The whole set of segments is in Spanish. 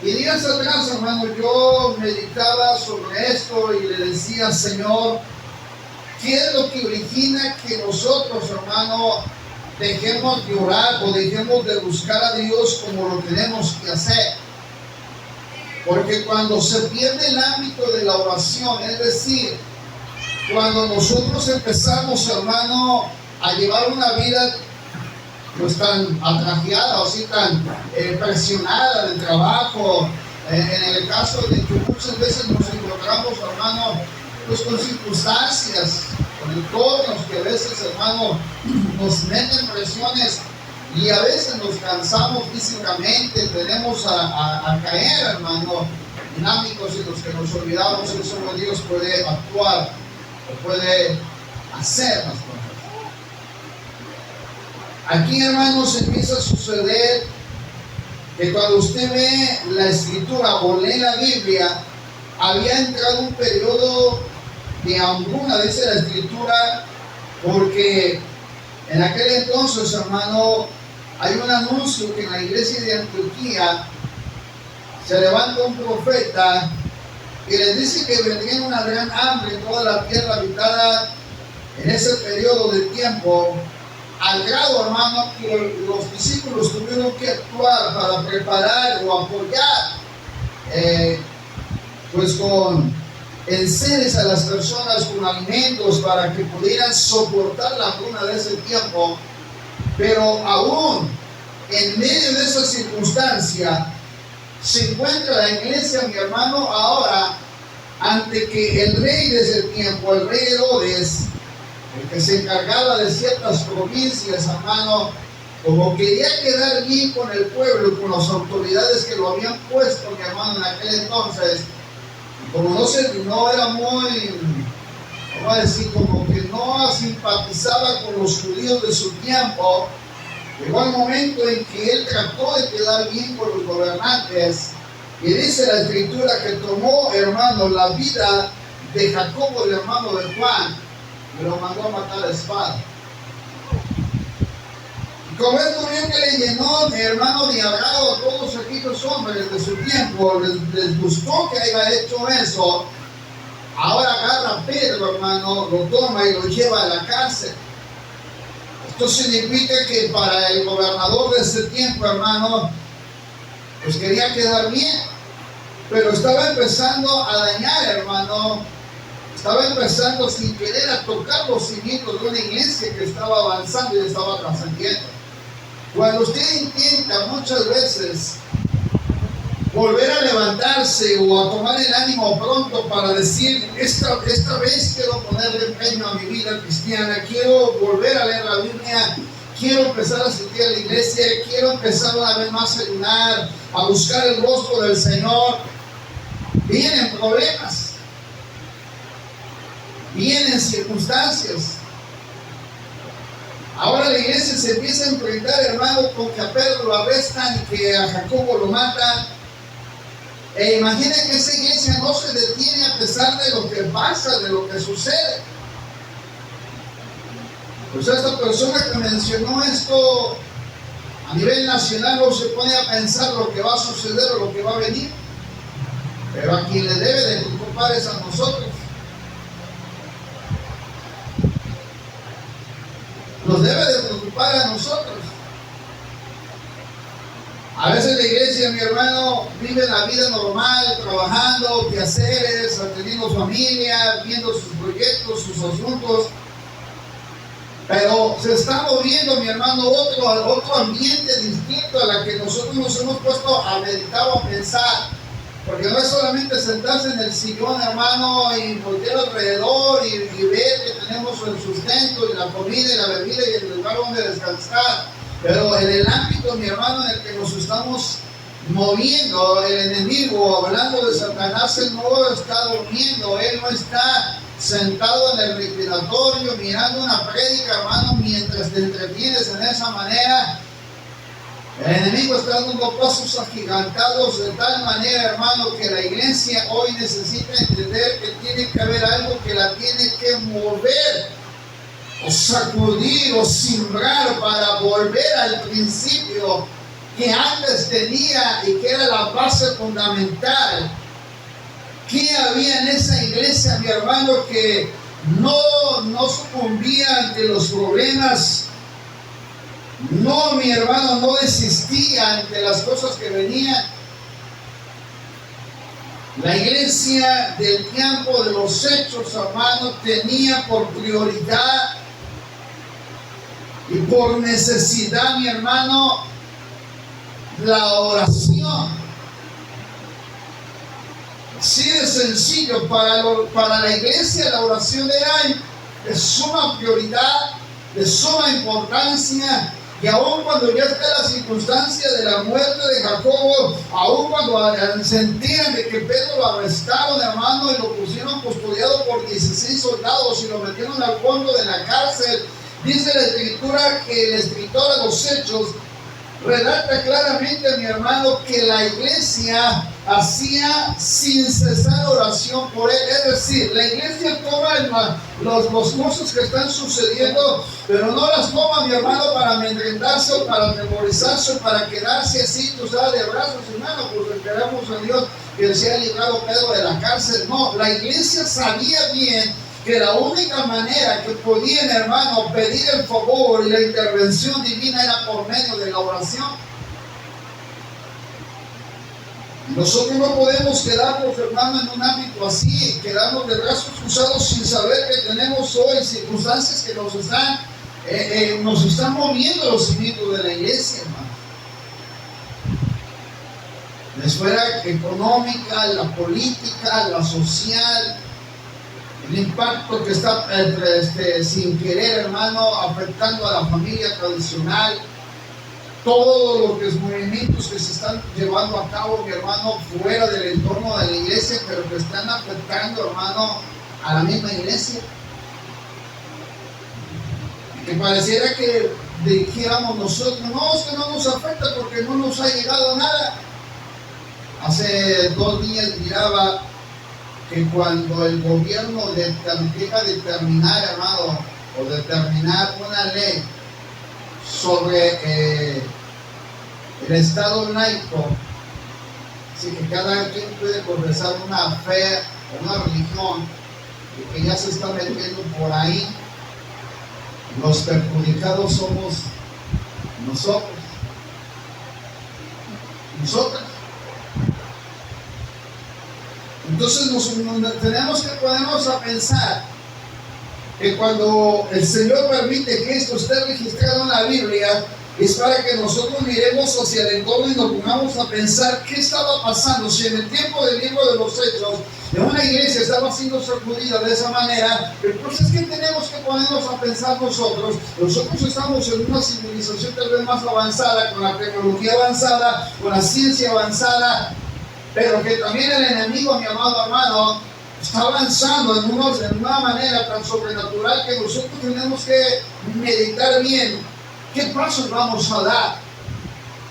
Y días atrás, hermano, yo meditaba sobre esto y le decía, Señor, ¿qué es lo que origina que nosotros, hermano, dejemos de orar o dejemos de buscar a Dios como lo tenemos que hacer? Porque cuando se pierde el ámbito de la oración, es decir, cuando nosotros empezamos, hermano, a llevar una vida pues tan atrajeada o así tan presionada del trabajo, en el caso de que muchas veces nos encontramos, hermano, pues con circunstancias, con entornos que a veces, hermano, nos meten presiones y a veces nos cansamos físicamente, tenemos a caer, hermano, en ámbitos en los que nos olvidamos que solo Dios puede actuar o puede hacer las cosas. Aquí, hermanos, empieza a suceder que cuando usted ve la escritura o lee la Biblia, había entrado un periodo de hambruna, dice la escritura, porque en aquel entonces, hermano, hay un anuncio que en la iglesia de Antioquía se levanta un profeta y les dice que vendría una gran hambre en toda la tierra habitada en ese periodo de tiempo, al grado, hermano, que los discípulos tuvieron que actuar para preparar o apoyar pues con enseres a las personas con alimentos para que pudieran soportar la hambruna de ese tiempo. Pero aún en medio de esa circunstancia se encuentra la iglesia, mi hermano, ahora ante que el rey de ese tiempo, el rey Herodes, el que se encargaba de ciertas provincias, hermano, como quería quedar bien con el pueblo y con las autoridades que lo habían puesto, mi hermano, en aquel entonces, como no era muy, vamos a decir, como que no simpatizaba con los judíos de su tiempo, llegó el momento en que él trató de quedar bien con los gobernantes, y dice la escritura que tomó, hermano, la vida de Jacobo, el hermano de Juan, y lo mandó a matar a espada. Y como esto bien que le llenó, mi hermano, de agrado a todos aquellos hombres de su tiempo, les gustó que haya hecho eso. Ahora agarra a Pedro, hermano, lo toma y lo lleva a la cárcel. Esto significa que para el gobernador de ese tiempo, hermano, pues quería quedar bien, pero estaba empezando a dañar, hermano. Estaba empezando sin querer a tocar los cimientos de una iglesia que estaba avanzando y estaba trascendiendo. Cuando usted intenta muchas veces volver a levantarse o a tomar el ánimo pronto para decir, esta vez quiero ponerle empeño a mi vida cristiana, quiero volver a leer la Biblia, quiero empezar a asistir a la iglesia, quiero empezar una vez más a ayunar, a buscar el rostro del Señor, vienen problemas. Vienen circunstancias. Ahora la iglesia se empieza a enfrentar, hermano, con que a Pedro lo arrestan y que a Jacobo lo matan. E imaginen que esa iglesia no se detiene a pesar de lo que pasa, de lo que sucede. Pues esta persona que mencionó esto a nivel nacional no se pone a pensar lo que va a suceder o lo que va a venir. Pero a quien le debe de preocupar es a nosotros. Nos debe de preocupar a nosotros. A veces la iglesia, mi hermano, vive la vida normal, trabajando, quehaceres, atendiendo familia, viendo sus proyectos, sus asuntos. Pero se está moviendo, mi hermano, otro ambiente distinto a la que nosotros nos hemos puesto a meditar o a pensar. Porque no es solamente sentarse en el sillón, hermano, y voltear alrededor y ver que tenemos el sustento y la comida y la bebida y el lugar donde descansar. Pero en el ámbito, mi hermano, en el que nos estamos moviendo, el enemigo, hablando de Satanás, él no está durmiendo, él no está sentado en el reclinatorio mirando una prédica, hermano, mientras te entretienes en esa manera. El enemigo está dando pasos agigantados de tal manera, hermano, que la iglesia hoy necesita entender que tiene que haber algo que la tiene que mover, o sacudir, o simbrar para volver al principio que antes tenía y que era la base fundamental. ¿Qué había en esa iglesia, mi hermano, que no sucumbía ante los problemas? No, mi hermano, no desistía ante las cosas que venían. La iglesia del tiempo de los hechos, hermano, tenía por prioridad y por necesidad, mi hermano, la oración. Así de sencillo, para la iglesia la oración era de suma prioridad, de suma importancia. Y aún cuando ya está la circunstancia de la muerte de Jacobo, aún cuando se enteran de que Pedro lo arrestaron, hermano, y lo pusieron custodiado por 16 soldados y lo metieron al fondo de la cárcel, dice la escritura que el escritor de los Hechos relata claramente, mi hermano, que la iglesia hacía sin cesar oración por él. Es decir, la iglesia toma los cosas que están sucediendo, pero no las toma, mi hermano, para amedrentarse o para memorizarse o para quedarse así, tú sabes, de brazos, hermano, pues esperamos a Dios que se haya librado Pedro de la cárcel. No, la iglesia sabía bien que la única manera que podían, hermano, pedir el favor y la intervención divina era por medio de la oración. Nosotros no podemos quedarnos, hermano, en un ámbito así, quedarnos de brazos cruzados sin saber que tenemos hoy circunstancias que nos están moviendo los cimientos de la iglesia, hermano. La esfera económica, la política, la social, el impacto que está sin querer, hermano, afectando a la familia tradicional, todos los movimientos que se están llevando a cabo, mi hermano, fuera del entorno de la iglesia, pero que están afectando, hermano, a la misma iglesia. Que pareciera que dijéramos nosotros, no, es que no nos afecta porque no nos ha llegado nada. Hace 2 días miraba que cuando el gobierno llega a determinar, hermano, o determinar una ley sobre el Estado laico, así que cada quien puede profesar una fe o una religión, y que ya se está metiendo por ahí, los perjudicados somos nosotras. Entonces tenemos que ponernos a pensar que cuando el Señor permite que esto esté registrado en la Biblia, es para que nosotros miremos hacia el entorno y nos pongamos a pensar qué estaba pasando. Si en el tiempo del libro de los Hechos, en una iglesia estaba siendo sacudida de esa manera, entonces ¿qué tenemos que ponernos a pensar nosotros? Nosotros estamos en una civilización tal vez más avanzada, con la tecnología avanzada, con la ciencia avanzada, pero que también el enemigo, mi amado hermano, está avanzando en una manera tan sobrenatural que nosotros tenemos que meditar bien qué pasos vamos a dar.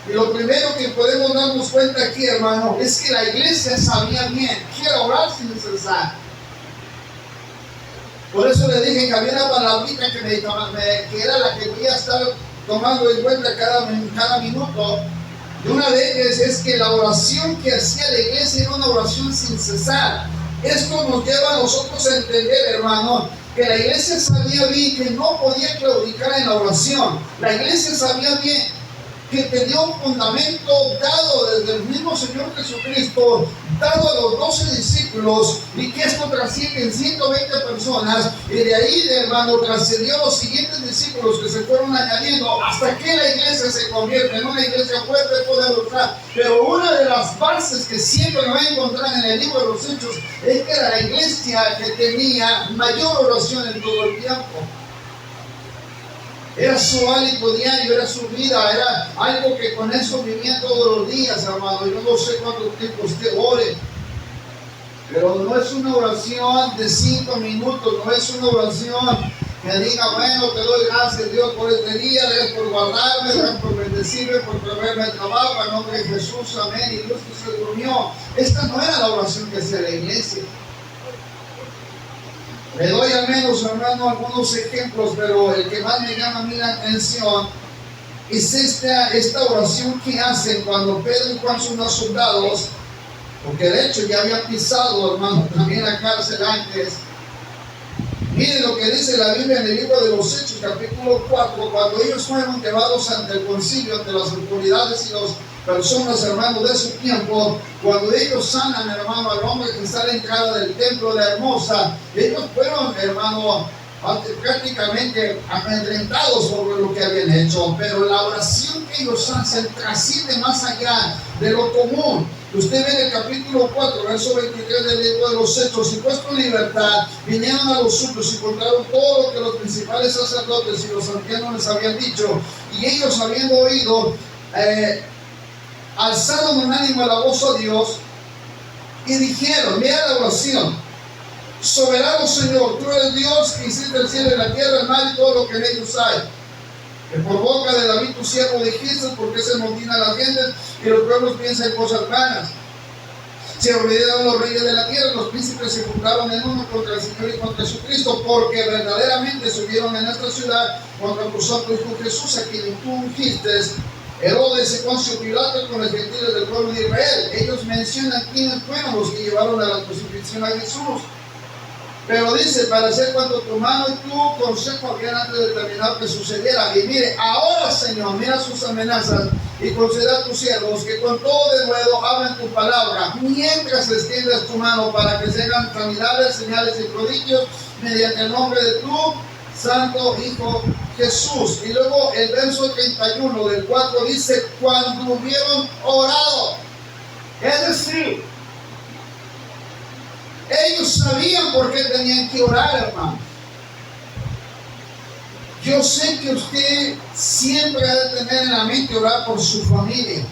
Y lo primero que podemos darnos cuenta aquí, hermano, es que la iglesia sabía bien que era orar sin cesar. Por eso le dije que había una palabrita que era la que voy a estar tomando en cuenta cada minuto. Y una de ellas es que la oración que hacía la iglesia era una oración sin cesar. Esto nos lleva a nosotros a entender, hermano, que la iglesia sabía bien que no podía claudicar en la oración. La iglesia sabía bien que tenía un fundamento dado desde el mismo Señor Jesucristo, dado a los 12 discípulos, y que esto trasciende en 120 personas, y de ahí, hermano, trascendió a los siguientes discípulos que se fueron añadiendo hasta que la iglesia se convierte en una iglesia fuerte, poderosa. Pero una de las bases que siempre nos va a encontrar en el libro de los Hechos es que era la iglesia que tenía mayor oración en todo el tiempo. Era su hábito diario, era su vida, era algo que con eso vivía todos los días, hermano. Yo no sé cuánto tiempo usted ore, pero no es una oración de 5 minutos, no es una oración que diga, bueno, te doy gracias Dios por este día, gracias por guardarme, gracias por bendecirme, por proveerme el trabajo, en nombre de Jesús, amén, y Dios que se durmió. Esta no era la oración que hacía la iglesia. Le doy al menos, hermano, algunos ejemplos, pero el que más me llama a mí la atención es esta oración que hacen cuando Pedro y Juan son los soldados, porque de hecho ya habían pisado, hermano, también la cárcel antes. Miren lo que dice la Biblia en el libro de los Hechos, capítulo 4, cuando ellos fueron llevados ante el concilio, ante las autoridades y las personas, hermano, de su tiempo, cuando ellos sanan, hermano, al hombre que está a la entrada del templo de Hermosa, ellos fueron, hermano, prácticamente amedrentados sobre lo que habían hecho, pero la oración que ellos hacen trasciende más allá de lo común. Usted ve en el capítulo 4, verso 23 del libro de los Hechos: y puesto en libertad, vinieron a los suyos y contaron todo lo que los principales sacerdotes y los ancianos les habían dicho. Y ellos, habiendo oído, alzaron unánime la voz a Dios y dijeron, mira la oración: soberano Señor, tú eres Dios que hiciste el cielo y la tierra, el mar y todo lo que en ellos hay. Que por boca de David tu siervo dijiste, porque se amotina la gente y los pueblos piensan en cosas vanas. Se olvidaron los reyes de la tierra, los príncipes se juntaron en uno contra el Señor y contra Jesucristo, porque verdaderamente subieron en esta ciudad contra tu santo Hijo Jesús, a quien tú ungiste. Herodes y Poncio Pilato con los gentiles del pueblo de Israel. Ellos mencionan quiénes fueron los que llevaron a la crucifixión a Jesús. Pero dice, para hacer cuanto tu mano y tu consejo habían antes de determinar que sucediera. Y mire, ahora Señor, mira sus amenazas y conceda a tus siervos que con todo de nuevo hablen tu palabra, mientras extiendas tu mano para que se hagan sanidades, señales y prodigios mediante el nombre de tu Santo Hijo Jesús. Y luego el verso 31 del 4 dice, cuando hubieron orado. Es decir, ellos sabían por qué tenían que orar, hermano. Yo sé que usted siempre ha de tener en la mente orar por su familia.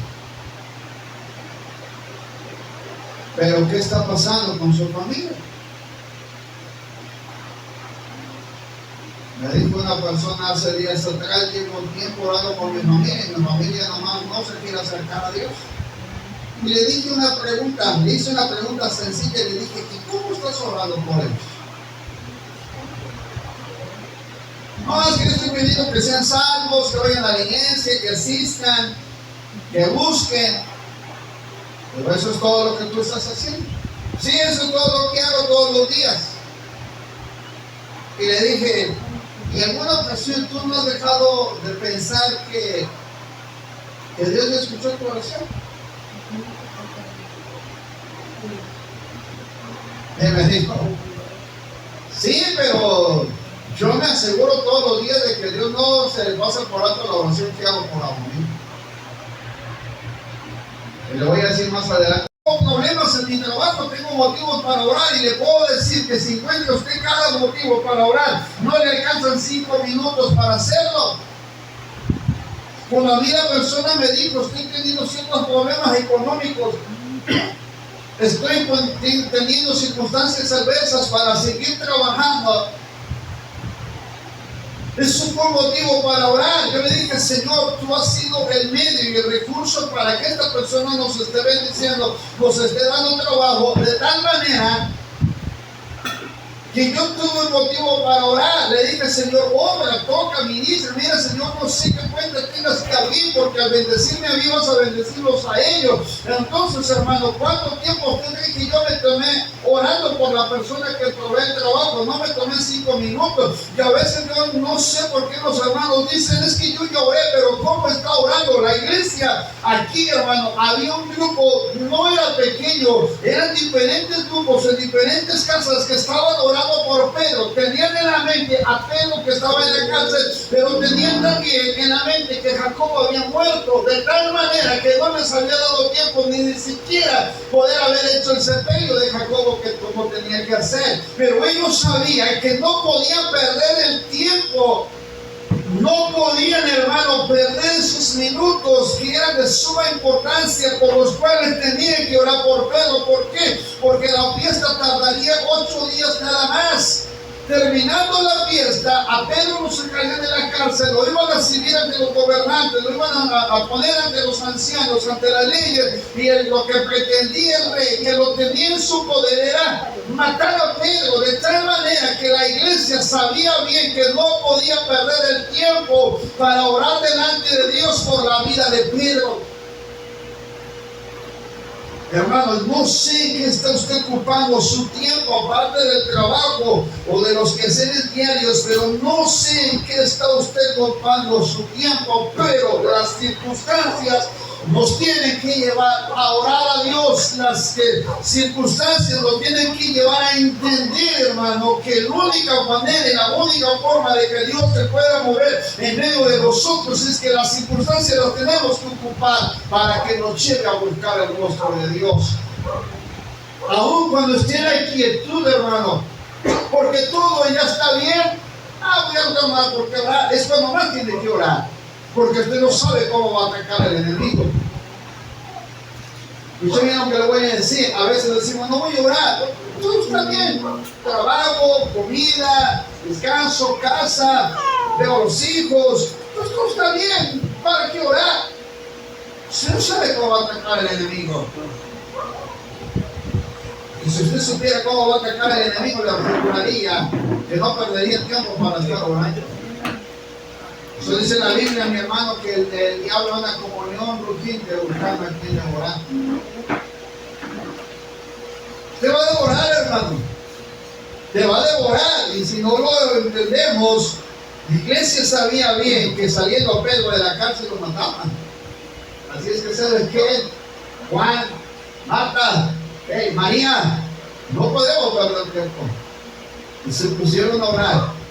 Pero ¿qué está pasando con su familia? Me dijo una persona hace días atrás, llevo tiempo orando por mi familia y mi familia nomás no se quiere acercar a Dios. Y le dije una pregunta, le hice una pregunta sencilla y le dije, ¿y cómo estás orando por ellos? No, es que yo estoy pidiendo que sean salvos, que vayan a la iglesia, que asistan, que busquen. Pero eso es todo lo que tú estás haciendo. Sí, eso es todo lo que hago todos los días. Y le dije, ¿y en alguna ocasión tú no has dejado de pensar que Dios le escuchó tu oración? Y me dijo, sí, pero yo me aseguro todos los días de que Dios no se le pasa por alto la oración que hago por amor. Y le voy a decir más adelante. Tengo problemas en mi trabajo, tengo motivos para orar, y le puedo decir que si encuentra usted cada motivo para orar, no le alcanzan 5 minutos para hacerlo. Cuando a mí la persona me dijo, estoy teniendo ciertos problemas económicos, estoy teniendo circunstancias adversas para seguir trabajando, es un buen motivo para orar. Yo le dije, Señor, tú has sido el medio y el recurso para que esta persona nos esté bendiciendo, nos esté dando trabajo, de tal manera que yo tuve un motivo para orar. Le dije, Señor, obra, toca, ministra. Mira, Señor, no sé qué cuenta tengas que abrir, porque al bendecirme a mí vas a bendecirlos a ellos. Entonces, hermano, ¿cuánto tiempo usted cree que yo me tomé orando por la persona que provee el trabajo? No me tomé 5 minutos. Y a veces yo no sé por qué los hermanos dicen, es que yo ya oré, pero ¿cómo está orando? La iglesia aquí, hermano, había un grupo, no era pequeño, eran diferentes grupos en diferentes casas que estaban orando por Pedro. Tenían en la mente a Pedro que estaba en la cárcel, pero tenían también en la mente que Jacobo había muerto, de tal manera que no les había dado tiempo ni siquiera poder haber hecho el sepelio de Jacobo que como tenía que hacer. Pero ellos sabían que no podían perder el tiempo. No podían, hermano, perder esos minutos que eran de suma importancia, por los cuales tenían que orar por Pedro. ¿Por qué? Porque la fiesta tardaría 8 días nada más. terminando la fiesta, a Pedro lo sacarían de la cárcel, lo iban a recibir ante los gobernantes, lo iban a poner ante los ancianos, ante las leyes, y lo que pretendía el rey, que lo tenía en su poder, era matar a Pedro, de tal manera que la iglesia sabía bien que no podía perder el tiempo para orar delante de Dios por la vida de Pedro. Hermanos, no sé qué está usted ocupando su tiempo, aparte del trabajo o de los quehaceres diarios, pero no sé en qué está usted ocupando su tiempo, pero las circunstancias nos tienen que llevar a orar a Dios. Las circunstancias nos tienen que llevar a entender, hermano, que la única manera y la única forma de que Dios se pueda mover en medio de nosotros es que las circunstancias las tenemos que ocupar para que nos lleve a buscar el rostro de Dios. Aún cuando esté en la quietud, hermano, porque todo ya está bien, voy a orar, porque orar es cuando más tiene que orar. Porque usted no sabe cómo va a atacar el enemigo. Y yo mismo que le voy a decir, a veces decimos, no voy a orar. Todo está bien. Trabajo, comida, descanso, casa, veo a los hijos. Todo está bien. ¿Para qué orar? Usted no sabe cómo va a atacar el enemigo. Y si usted supiera cómo va a atacar el enemigo, le aseguraría que no perdería tiempo para estar orando. Eso dice la Biblia, mi hermano, que el diablo anda como león rugiente buscando a quien devorar. Te va a devorar, hermano. Te va a devorar. Y si no lo entendemos, la iglesia sabía bien que saliendo Pedro de la cárcel lo mataban. Así es que, ¿sabes qué? Juan, Marta, María, no podemos perder tiempo. Y se pusieron a orar.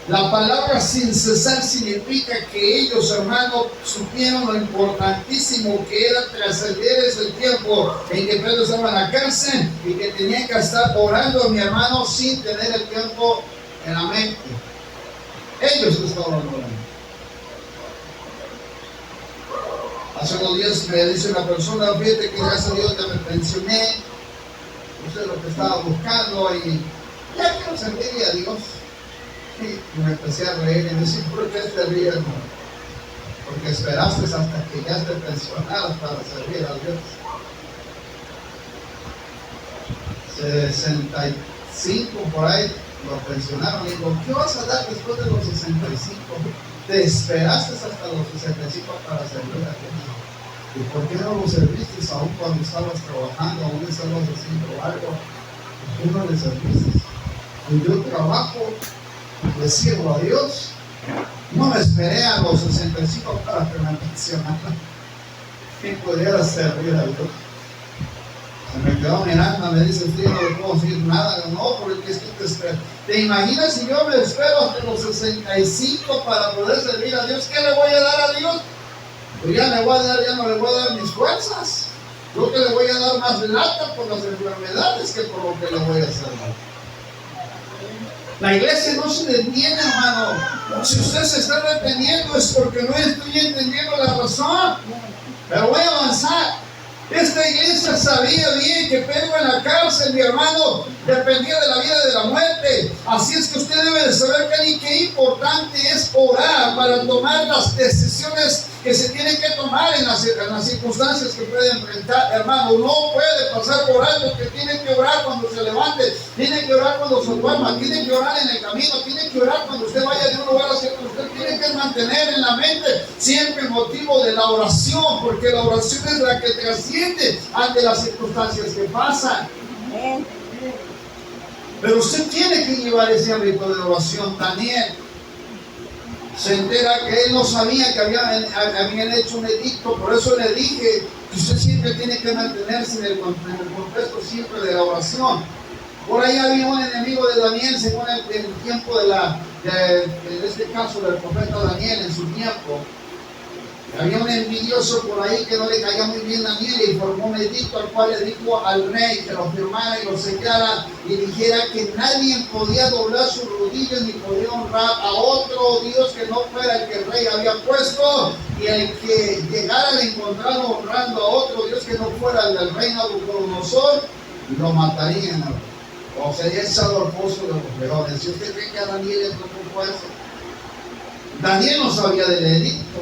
La palabra sin cesar significa que ellos, hermanos, supieron lo importantísimo que era trascender ese tiempo en que Pedro estaba en la cárcel y que tenían que estar orando, mi hermano, sin tener el tiempo en la mente. Ellos estaban orando. Hace unos días me dice una persona, fíjate que gracias a Dios ya me pensioné, no sé lo que estaba buscando y ya quiero servirle a Dios. Y me empecé a reír y me dice, ¿por qué te ríes, hermano? Porque esperaste hasta que ya te pensionaras para servir a Dios. 65 por ahí lo pensionaron. Y digo, ¿qué vas a dar después de los 65? Te esperaste hasta los 65 para servir a Dios. ¿Y por qué no lo serviste aún cuando estabas trabajando, aún estabas haciendo algo? ¿Por qué no le serviste? Y yo trabajo, le sirvo a Dios. No me esperé a los 65 para que me pensionaran y pudiera servir a Dios. Se me quedó mirando, me dice, sí, no le puedo decir nada. No, porque es que te espero. ¿Te imaginas si yo me espero hasta los 65 para poder servir a Dios? ¿Qué le voy a dar a Dios? Pues ya no le voy a dar mis fuerzas. Yo que le voy a dar más lata por las enfermedades que por lo que le voy a hacer. La iglesia no se detiene, hermano. Si usted se está deteniendo es porque no estoy entendiendo la razón. Pero voy a avanzar. Esta iglesia sabía bien que Pedro en la cárcel, mi hermano, dependía de la vida y de la muerte. Así es que usted debe de saber qué importante es orar para tomar las decisiones que se tienen que tomar en las circunstancias que puede enfrentar. Hermano, no puede pasar por algo, que tiene que orar cuando se levante, tiene que orar cuando se duerma, tiene que orar en el camino, tiene que orar cuando usted vaya de un lugar hacia otro. Usted tiene que mantener en la mente siempre el motivo de la oración, porque la oración es la que trasciende ante las circunstancias que pasan. Pero usted tiene que llevar ese ámbito de oración. Daniel se entera que él no sabía que habían hecho un edicto, por eso le dije que usted siempre tiene que mantenerse en el contexto siempre de la oración. Por ahí había un enemigo de Daniel, según el tiempo en este caso del profeta Daniel en su tiempo. Había un envidioso por ahí que no le caía muy bien a Daniel y formó un edicto al cual le dijo al rey que lo firmara y lo sellara y dijera que nadie podía doblar sus rodillas ni podía honrar a otro Dios que no fuera el que el rey había puesto, y el que llegara a encontrarlo honrando a otro Dios que no fuera el del rey Nabucodonosor, lo matarían. o sería echado al pozo de los leones. Si usted cree que a Daniel le preocupó eso, Daniel no sabía del edicto.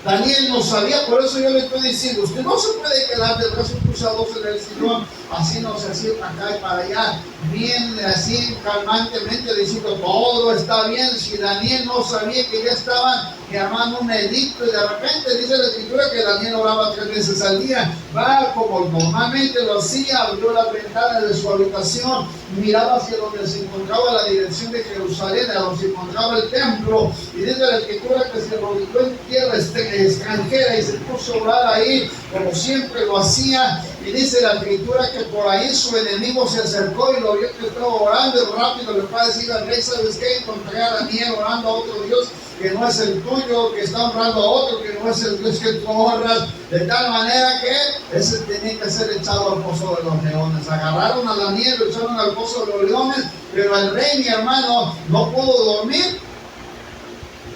Daniel no sabía, por eso yo le estoy diciendo, usted no se puede quedar de brazos cruzados en el sillón, así no se así acá y para allá, bien así calmantemente diciendo todo está bien. Si Daniel no sabía que ya estaban llamando un edicto, y de repente dice la escritura que Daniel oraba 3 veces al día, va como normalmente lo hacía, abrió las ventanas de su habitación, miraba hacia donde se encontraba la dirección de Jerusalén, a donde se encontraba el templo, y dice la escritura que se arrodilló en tierra extranjera y se puso a orar ahí como siempre lo hacía. Y dice la escritura que por ahí su enemigo se acercó y lo vio que estaba orando, y rápido le fue a decir al rey: ¿sabes qué? Encontré a Daniel orando a otro Dios que no es el tuyo, que está honrando a otro que no es el Dios que tú honras, de tal manera que ese tenía que ser echado al pozo de los leones. Agarraron a Daniel, lo echaron al pozo de los leones, pero el rey, mi hermano, no pudo dormir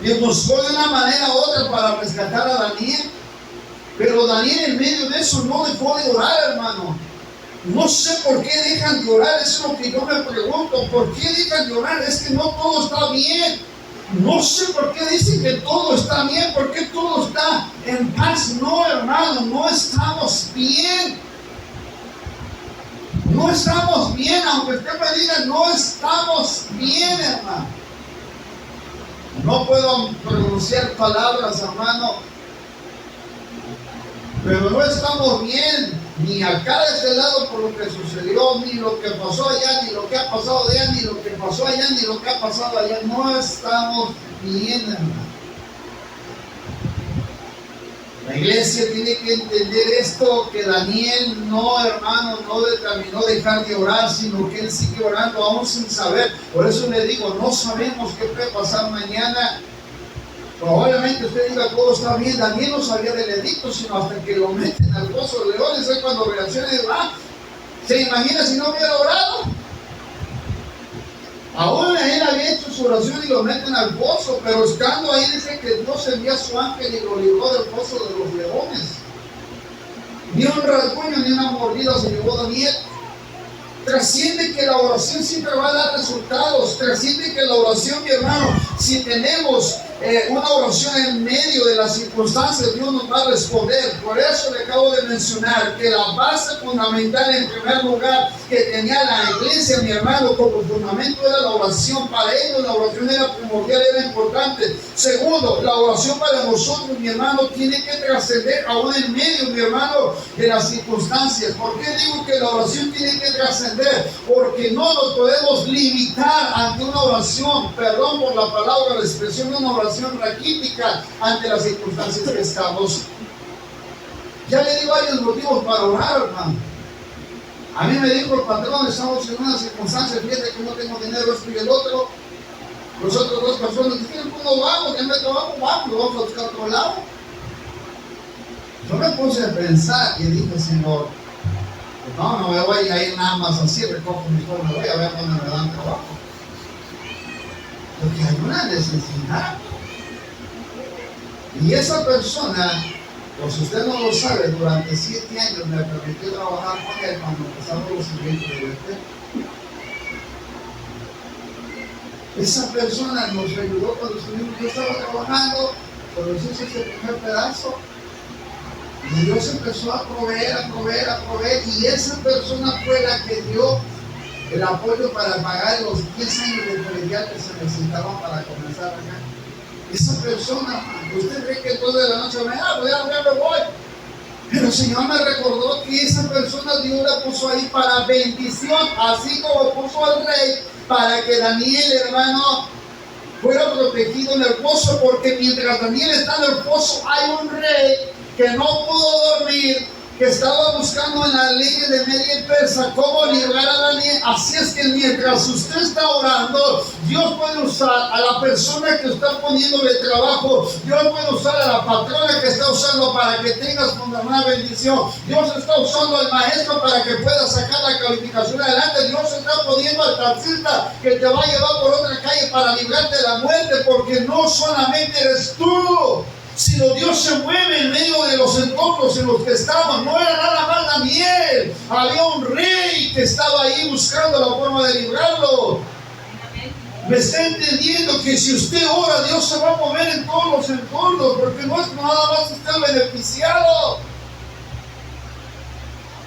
y buscó de una manera u otra para rescatar a Daniel. Pero Daniel, en medio de eso, no dejó de orar, hermano. No sé por qué dejan de orar, eso es lo que yo me pregunto. ¿Por qué dejan de orar? Es que no todo está bien. No sé por qué dicen que todo está bien, por qué todo está en paz. No, hermano, no estamos bien. No estamos bien, aunque usted me diga, no estamos bien, hermano. No puedo pronunciar palabras, hermano, pero no estamos bien, ni acá de este lado por lo que sucedió, ni lo que pasó allá, ni lo que ha pasado allá, ni lo que pasó allá, ni lo que ha pasado allá. No estamos bien, hermano. La iglesia tiene que entender esto, que Daniel no, hermano, no determinó dejar de orar, sino que él sigue orando aún sin saber. Por eso le digo, no sabemos qué puede pasar mañana. Probablemente usted diga todo está bien. Daniel no sabía del edicto, sino hasta que lo meten al pozo de leones, es cuando reacciona y dice: ¿se imagina si no hubiera orado? Aún él había hecho su oración y lo meten al pozo, pero estando ahí dice que Dios envió a su ángel y lo libró del pozo de los leones. Ni un rasguño ni una mordida se llevó Daniel. Trasciende que la oración siempre va a dar resultados. Trasciende que la oración, mi hermano, si tenemos una oración en medio de las circunstancias, Dios nos va a responder. Por eso le acabo de mencionar que la base fundamental, en primer lugar, que tenía la iglesia, mi hermano, como fundamento era la oración. Para ellos la oración era primordial, era importante. Segundo, la oración para nosotros, mi hermano, tiene que trascender aún en medio, mi hermano, de las circunstancias. ¿Por qué digo que la oración tiene que trascender? Porque no nos podemos limitar ante una oración, perdón por la palabra, la expresión de una oración raquítica ante las circunstancias que estamos. Ya le di varios motivos para orar, hermano. A mí me dijo el patrón: estamos en una circunstancia, fíjate que no tengo dinero, esto y el otro. Los otros 2 personas dijeron: pues no vamos, ya me trabajo, vamos a buscar otro lado. Yo me puse a pensar y dije: Señor, pues no me voy a ir nada más así, recojo mi forma, voy a ver dónde me dan trabajo. Porque hay una necesidad. Y esa persona, por si usted no lo sabe, durante 7 años me permitió trabajar con él cuando empezamos los siguientes de este. Esa persona nos ayudó cuando estuvimos. Yo estaba trabajando, cuando hice ese primer pedazo, y Dios empezó a proveer, y esa persona fue la que dio el apoyo para pagar los 10 años de colegial que se necesitaban para comenzar acá. Esa persona, usted cree que todo de la noche ya me voy. Pero el Señor me recordó que esa persona Dios la puso ahí para bendición, así como puso al rey para que Daniel, hermano, fuera protegido en el pozo, porque mientras Daniel está en el pozo hay un rey que no pudo dormir, que estaba buscando en las leyes de Media y Persa cómo librar a Daniel. Así es que mientras usted está orando, Dios puede usar a la persona que está poniéndole trabajo, Dios puede usar a la patrona que está usando para que tengas una bendición, Dios está usando al maestro para que pueda sacar la calificación adelante, Dios está poniendo al taxista que te va a llevar por otra calle para librarte de la muerte, porque no solamente eres tú, sino Dios se mueve en medio de los entornos en los que estaban. No era nada más Daniel, había un rey que estaba ahí ahí buscando la forma de librarlo. Me está entendiendo que si usted ora, Dios se va a mover en todos los entornos, porque no es nada más usted beneficiado.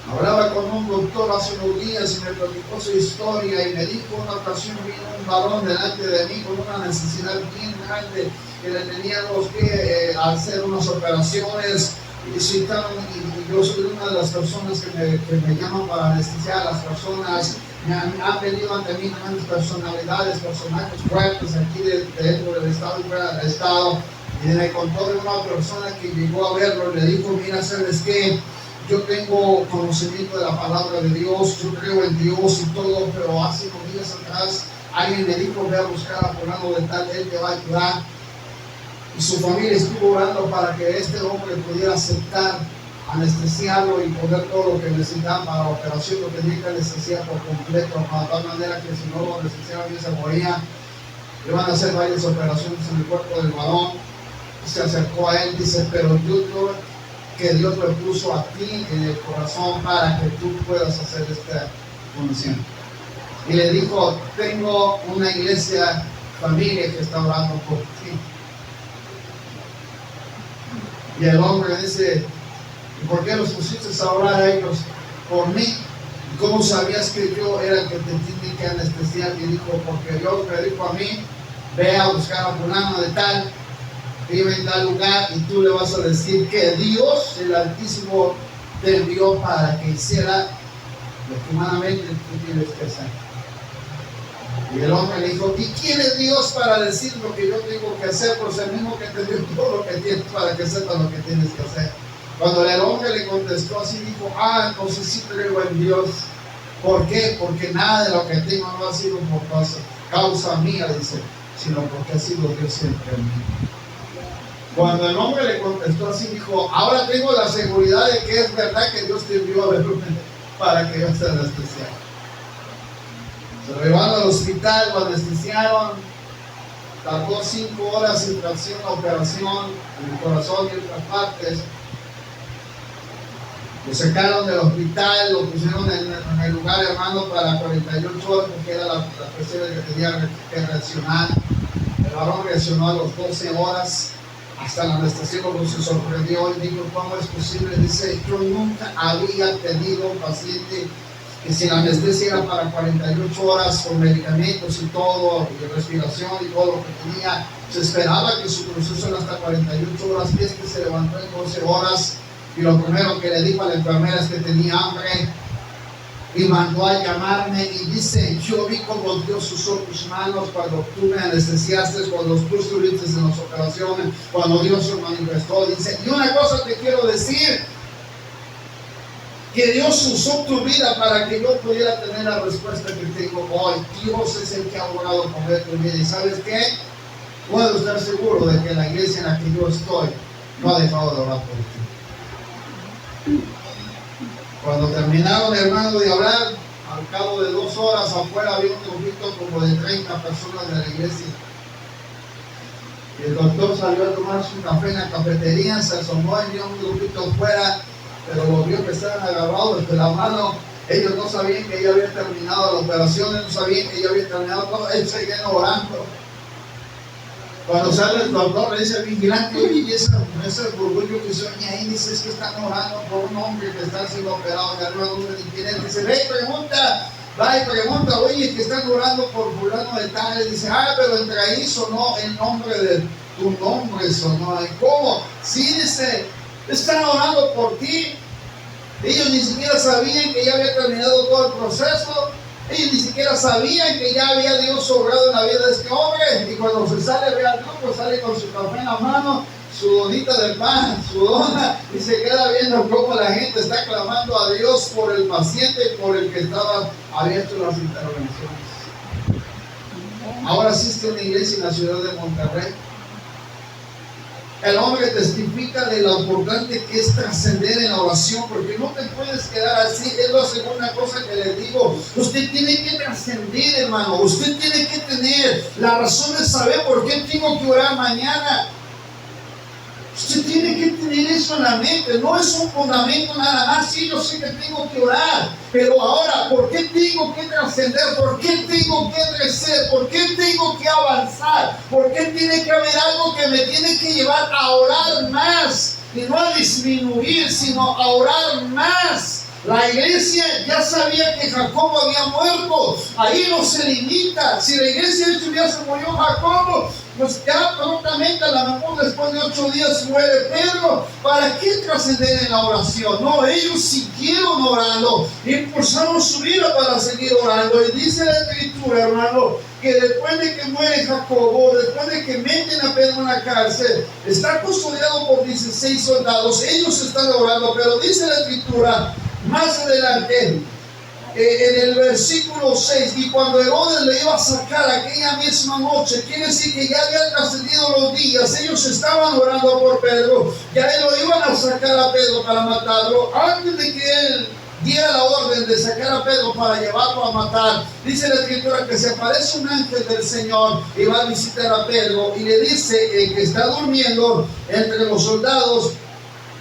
Hablaba con un doctor hace unos días y me platicó su historia y me dijo una ocasión vino un varón delante de mí con una necesidad bien grande que le teníamos que hacer unas operaciones y yo soy una de las personas que me llaman para anestesiar a las personas. Han venido ante mí grandes personalidades, personajes fuertes aquí dentro del estado y fuera del estado, y me contó de una persona que llegó a verlo y le dijo: mira, ¿sabes qué? Yo tengo conocimiento de la palabra de Dios, yo creo en Dios y todo, pero hace unos días atrás alguien me dijo: ve a buscar a fulano de tal, él te va a ayudar. Y su familia estuvo orando para que este hombre pudiera aceptar anestesiarlo y poner todo lo que necesitaba para la operación. Lo tenía que anestesiar por completo, de tal manera que si no lo anestesiaban y se moría. Le van a hacer varias operaciones en el cuerpo del varón. Y se acercó a él y dice: pero yo creo que Dios lo puso a ti en el corazón para que tú puedas hacer esta función. Y le dijo: tengo una iglesia, familia que está orando por ti. Y el hombre dice: ¿y por qué los pusiste a orar a ellos por mí? ¿Y cómo sabías que yo era el que te tiene que anestesiar? Y dijo: porque Dios me dijo a mí: ve a buscar a fulano de tal, vive en tal lugar, y tú le vas a decir que Dios, el Altísimo, te envió para que hiciera lo que humanamente tú tienes que hacer. Y el hombre le dijo: ¿y quién es Dios para decir lo que yo tengo que hacer? Pues el mismo que te dio todo lo que tienes para que sepas lo que tienes que hacer. Cuando el hombre le contestó así, dijo: entonces sí creo en Dios. ¿Por qué? Porque nada de lo que tengo no ha sido por causa mía, dice, sino porque ha sido Dios siempre en mí. Cuando el hombre le contestó así, dijo: ahora tengo la seguridad de que es verdad que Dios te envió a verme para que yo te anestesiara. Se lo llevaron al hospital, lo anestesiaron, tardó 5 horas sin fracción la operación en el corazón y otras partes. Lo sacaron del hospital, lo pusieron en el lugar, hermano, para 48 horas, porque era la presión que tenía que reaccionar. El varón reaccionó a las 12 horas. Hasta la anestesia cuando se sorprendió y dijo: ¿cómo es posible? Dice: yo nunca había tenido un paciente que si la anestesia era para 48 horas con medicamentos y todo, y respiración y todo lo que tenía, se esperaba que su proceso era hasta 48 horas, y es que se levantó en 12 horas, y lo primero que le dijo a la enfermera es que tenía hambre, y mandó a llamarme y dice: yo vi como Dios usó tus manos cuando tú me anestesiaste, cuando tú estuviste en las operaciones, cuando Dios se manifestó. Dice: y una cosa te quiero decir, que Dios usó tu vida para que yo pudiera tener la respuesta que tengo hoy. Dios es el que ha orado por tu vida. ¿Y sabes qué? Puedo estar seguro de que la iglesia en la que yo estoy no ha dejado de orar por ti. Cuando terminaron, hermano, de hablar, al cabo de 2 horas afuera había un grupito como de 30 personas de la iglesia. Y el doctor salió a tomar su café en la cafetería, se asomó y vio un grupito afuera, pero lo vio que estaban agarrados de la mano. Ellos no sabían que ella había terminado la operación, ellos no sabían que ella había terminado todo, ellos seguían orando. Cuando sale el doctor, le dice al vigilante: oye, y ese burbujo que se oye ahí, dice: es que están orando por un hombre que está siendo operado de arriba de un incidente. Dice: ve y pregunta, va y pregunta: oye, que están orando por fulano de tal. Le dice: pero entre ahí sonó el nombre de tu nombre, sonó. ¿Cómo? Sí, dice: están orando por ti. Ellos ni siquiera sabían que ya había terminado todo el proceso. Ellos ni siquiera sabían que ya había Dios obrado en la vida de este hombre. Y cuando se sale, ve al grupo, sale con su café en la mano, su donita de pan, su dona, y se queda viendo cómo la gente está clamando a Dios por el paciente por el que estaba abierto las intervenciones. Ahora existe una iglesia en la ciudad de Monterrey. El hombre testifica de lo importante que es trascender en la oración, porque no te puedes quedar así. Es la segunda cosa que les digo. Usted tiene que trascender, hermano. Usted tiene que tener la razón de saber por qué tengo que orar mañana. Usted tiene que tener eso en la mente. No es un fundamento nada más. Sí, yo sé que tengo que orar, pero ahora, ¿por qué tengo que trascender? ¿Por qué tengo que crecer? ¿Por qué tengo que avanzar? ¿Por qué tiene que haber algo que me tiene que llevar a orar más? Y no a disminuir, sino a orar más. La iglesia ya sabía que Jacobo había muerto. Ahí no se limita. Si la iglesia ya se murió Jacobo, pues ya prontamente, a lo mejor después de 8 días muere Pedro. ¿Para qué trascender en la oración? No, ellos siguieron orando, impulsaron su vida para seguir orando. Y dice la Escritura, hermano, que después de que muere Jacobo, después de que meten a Pedro en la cárcel, está custodiado por 16 soldados. Ellos están orando, pero dice la Escritura más adelante, en el versículo 6, y cuando Herodes le iba a sacar aquella misma noche, quiere decir que ya habían trascendido los días, ellos estaban orando por Pedro, ya lo iban a sacar a Pedro para matarlo. Antes de que él diera la orden de sacar a Pedro para llevarlo a matar, dice la Escritura que se aparece un ángel del Señor y va a visitar a Pedro y le dice que está durmiendo entre los soldados.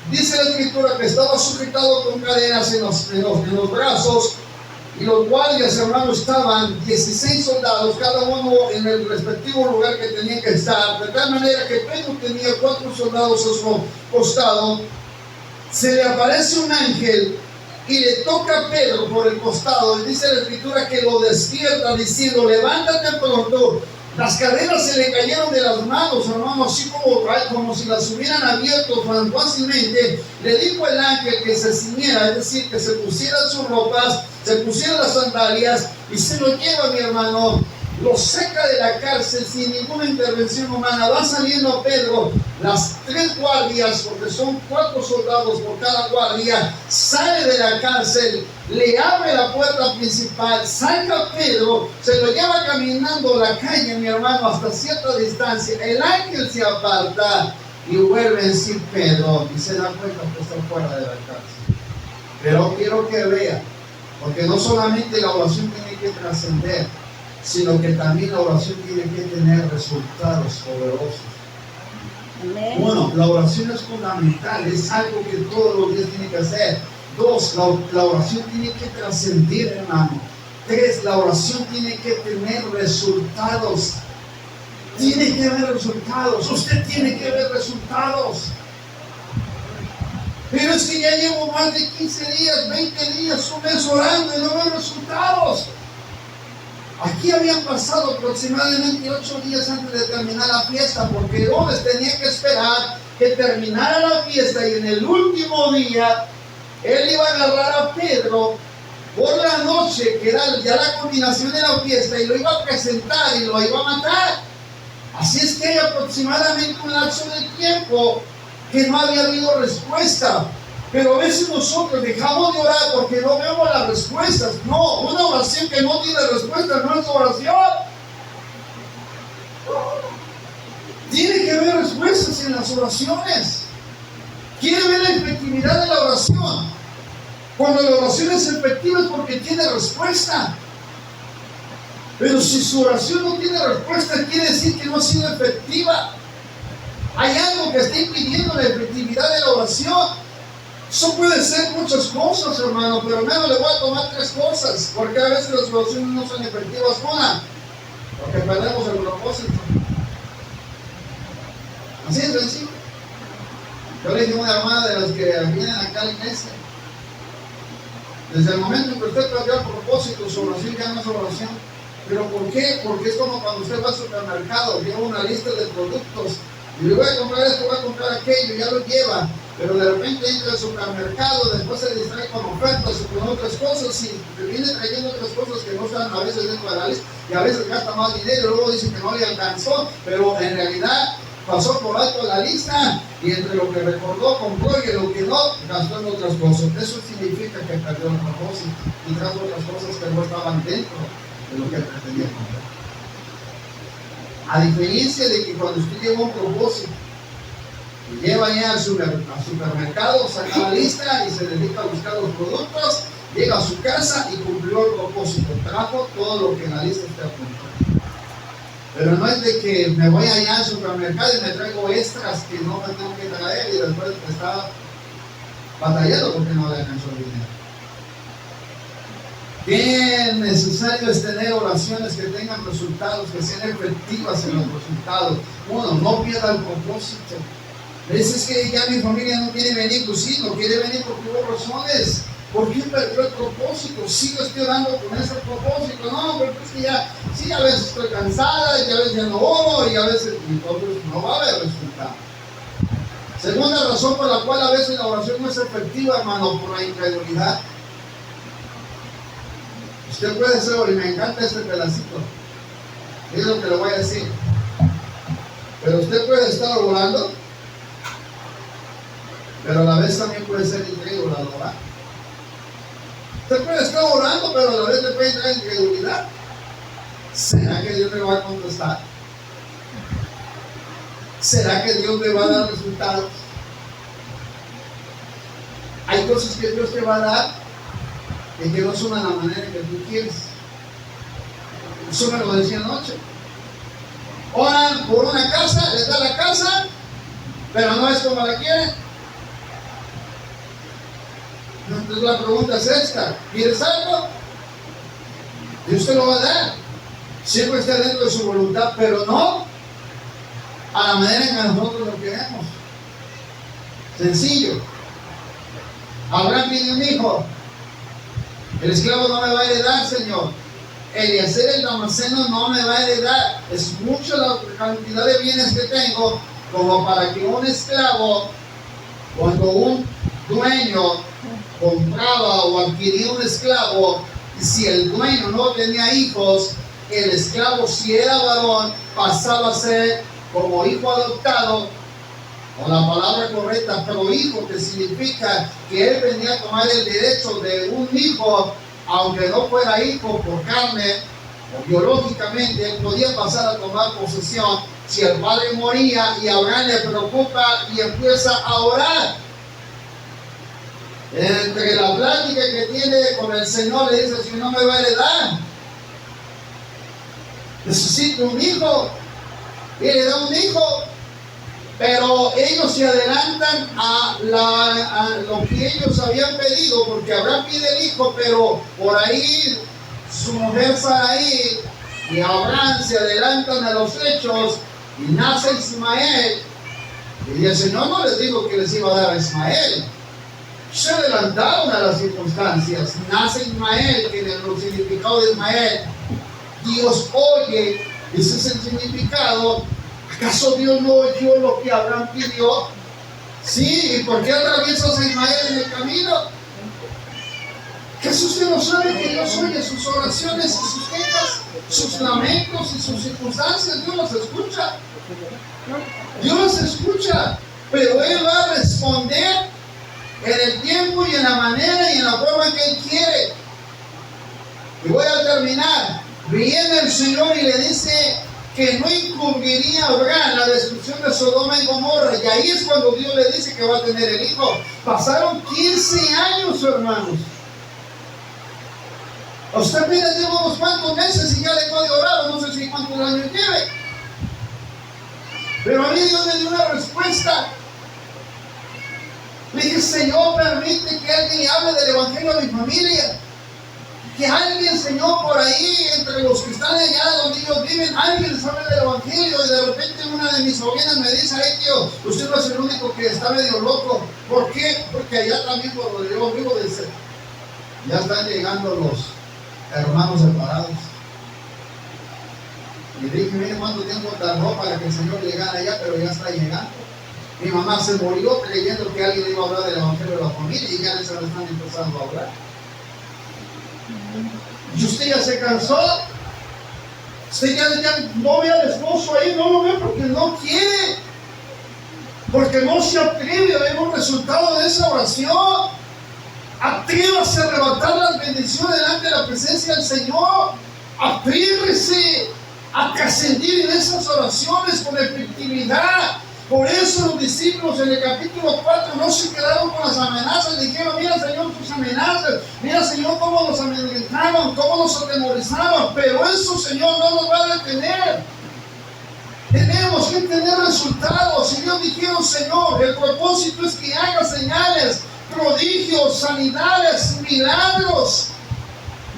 Dice la Escritura que estaba sujetado con cadenas en los brazos, y los guardias, hermanos, estaban 16 soldados, cada uno en el respectivo lugar que tenían que estar, de tal manera que Pedro tenía 4 soldados a su costado. Se le aparece un ángel y le toca a Pedro por el costado, y dice la Escritura que lo despierta diciendo: levántate pronto. Las cadenas se le cayeron de las manos, hermano, así como si las hubieran abierto tan fácilmente. Le dijo el ángel que se ciñera, es decir, que se pusiera sus ropas, se pusiera las sandalias, y se lo lleva, mi hermano. Lo saca de la cárcel sin ninguna intervención humana. Va saliendo Pedro, las 3 guardias, porque son 4 soldados por cada guardia, sale de la cárcel, le abre la puerta principal, saca a Pedro, se lo lleva caminando la calle, mi hermano, hasta cierta distancia. El ángel se aparta y vuelve en sí Pedro, y se da cuenta que está fuera de la cárcel. Pero quiero que vea, porque no solamente la oración tiene que trascender, sino que también la oración tiene que tener resultados poderosos. Amén. 1, la oración es fundamental, es algo que todos los días tiene que hacer. 2, la oración tiene que trascender, hermano. 3, la oración tiene que tener resultados. Tiene que haber resultados. Usted tiene que ver resultados. Pero es que ya llevo más de 15 días, 20 días, un mes orando y no veo resultados. Aquí habían pasado aproximadamente 8 días antes de terminar la fiesta, porque Herodes tenía que esperar que terminara la fiesta, y en el último día él iba a agarrar a Pedro por la noche, que era ya la culminación de la fiesta, y lo iba a presentar y lo iba a matar. Así es que hay aproximadamente un lapso de tiempo que no había habido respuesta. Pero a veces nosotros dejamos de orar porque no vemos las respuestas. No, una oración que no tiene respuesta no es oración. Tiene que haber respuestas en las oraciones. ¿Quiere ver la efectividad de la oración? Cuando la oración es efectiva es porque tiene respuesta. Pero si su oración no tiene respuesta, quiere decir que no ha sido efectiva. Hay algo que está impidiendo la efectividad de la oración. Eso puede ser muchas cosas, hermano, pero al menos le voy a tomar 3 cosas, porque a veces las oraciones no son efectivas. 1, porque perdemos el propósito. Así es sencillo. Yo le dije a una hermana de las que vienen acá a la iglesia: desde el momento en que usted perdió el propósito, su oración ya no es oración. ¿Pero por qué? Porque es como cuando usted va al supermercado, lleva una lista de productos, y le voy a comprar esto, voy a comprar aquello, ya lo lleva. Pero de repente entra al supermercado, después se distrae con ofertas o con otras cosas, y te viene trayendo otras cosas que no están a veces dentro de la lista, y a veces gasta más dinero, y luego dice que no le alcanzó, pero en realidad pasó por alto la lista, y entre lo que recordó compró, y lo que no, gastó en otras cosas. Eso significa que perdió el propósito, y trajo otras cosas que no estaban dentro de lo que pretendía comprar. A diferencia de que cuando usted lleva un propósito, y lleva ya al supermercado, saca la lista y se dedica a buscar los productos, llega a su casa y cumplió el propósito, trajo todo lo que en la lista está apuntado. Pero no es de que me voy allá al supermercado y me traigo extras que no me tengo que traer y después está batallando porque no le alcanzó el dinero. Bien necesario es tener oraciones que tengan resultados, que sean efectivas en los resultados. Uno, no pierda el propósito. Dices que ya mi familia no quiere venir, pues sí, no quiere venir porque hubo razones. ¿Por qué perdió el propósito? Sigo estoy orando con ese propósito. No, pero es que ya, sí, a veces estoy cansada, y a veces ya no oro, y a veces entonces no va a haber resultado. Segunda razón por la cual a veces la oración no es efectiva, hermano, por la incredulidad. Usted puede ser, y me encanta este pedacito, es lo que le voy a decir. Pero usted puede estar orando, pero a la vez también puede ser incrédulo al orar. Usted puede estar orando, pero a la vez le puede entrar incredulidad. ¿Será que Dios me va a contestar? ¿Será que Dios me va a dar resultados? Hay cosas que Dios te va a dar y que no son a la manera que tú quieres. Eso me lo decía anoche. Oran por una casa, les da la casa, pero no es como la quieren. Entonces la pregunta es esta: ¿quieres algo? Dios te lo va a dar. Siempre está dentro de su voluntad, pero no a la manera en que nosotros lo queremos. Sencillo. Abraham pidió un hijo. El esclavo no me va a heredar, Señor. Eliezer el damaseno no me va a heredar. Es mucha la cantidad de bienes que tengo como para que un esclavo, cuando un dueño compraba o adquiría un esclavo, y si el dueño no tenía hijos, el esclavo, si era varón, pasaba a ser como hijo adoptado, o la palabra correcta, pero hijo, que significa que él venía a tomar el derecho de un hijo, aunque no fuera hijo por carne o biológicamente, él podía pasar a tomar posesión si el padre moría, y Abraham le preocupa y empieza a orar. Entre la plática que tiene con el Señor, le dice: si no me va a heredar, necesito un hijo, y le da un hijo. Pero ellos se adelantan a lo que ellos habían pedido, porque Abraham pide el hijo, pero por ahí su mujer Sarai y Abraham se adelantan a los hechos y nace Ismael. Y el Señor no les dijo que les iba a dar a Ismael. Se adelantaron a las circunstancias. Nace Ismael, que en el significado de Ismael, Dios oye. Ese es el significado. ¿Acaso Dios no oyó lo que Abraham pidió? Sí, ¿y por qué atraviesas a Ismael en el camino? ¿Acaso usted no sabe que Dios oye sus oraciones y sus quejas, sus lamentos y sus circunstancias? Dios los escucha. Dios los escucha, pero Él va a responder en el tiempo y en la manera y en la forma que Él quiere. Y voy a terminar. Viene el Señor y le dice que no incurriría a Abraham la destrucción de Sodoma y Gomorra, y ahí es cuando Dios le dice que va a tener el hijo. Pasaron 15 años, hermanos. Usted mira, lleva unos cuantos meses y ya dejó de orar, no sé si cuántos años lleve. Pero a mí Dios me dio una respuesta. Le dije: Señor, permite que alguien le hable del evangelio a mi familia. Que alguien, Señor, por ahí, entre los que están allá donde ellos viven, alguien les hable del evangelio. Y de repente una de mis sobrinas me dice: ay, tío, usted no es el único que está medio loco. ¿Por qué? Porque allá también, por donde yo vivo, dice, ya están llegando los hermanos separados. Y dije: mire cuánto tiempo tardó para que el Señor llegara allá, pero ya está llegando. Mi mamá se murió creyendo que alguien iba a hablar del evangelio de la familia, y ya les están empezando a hablar. Y usted ya se cansó. Usted ya no ve al esposo ahí, no lo ve porque no quiere, porque no se atreve a ver un resultado de esa oración. Atrévase a arrebatar las bendiciones delante de la presencia del Señor. Atrévese a trascender en esas oraciones con efectividad. Por eso los discípulos en el capítulo 4 no se quedaron con las amenazas. Dijeron: mira, Señor, tus amenazas. Mira, Señor, cómo nos amedrentaron, cómo nos atemorizaron. Pero eso, Señor, no nos va a detener. Tenemos que tener resultados. Y Dios dijeron, Señor, el propósito es que haga señales, prodigios, sanidades, milagros,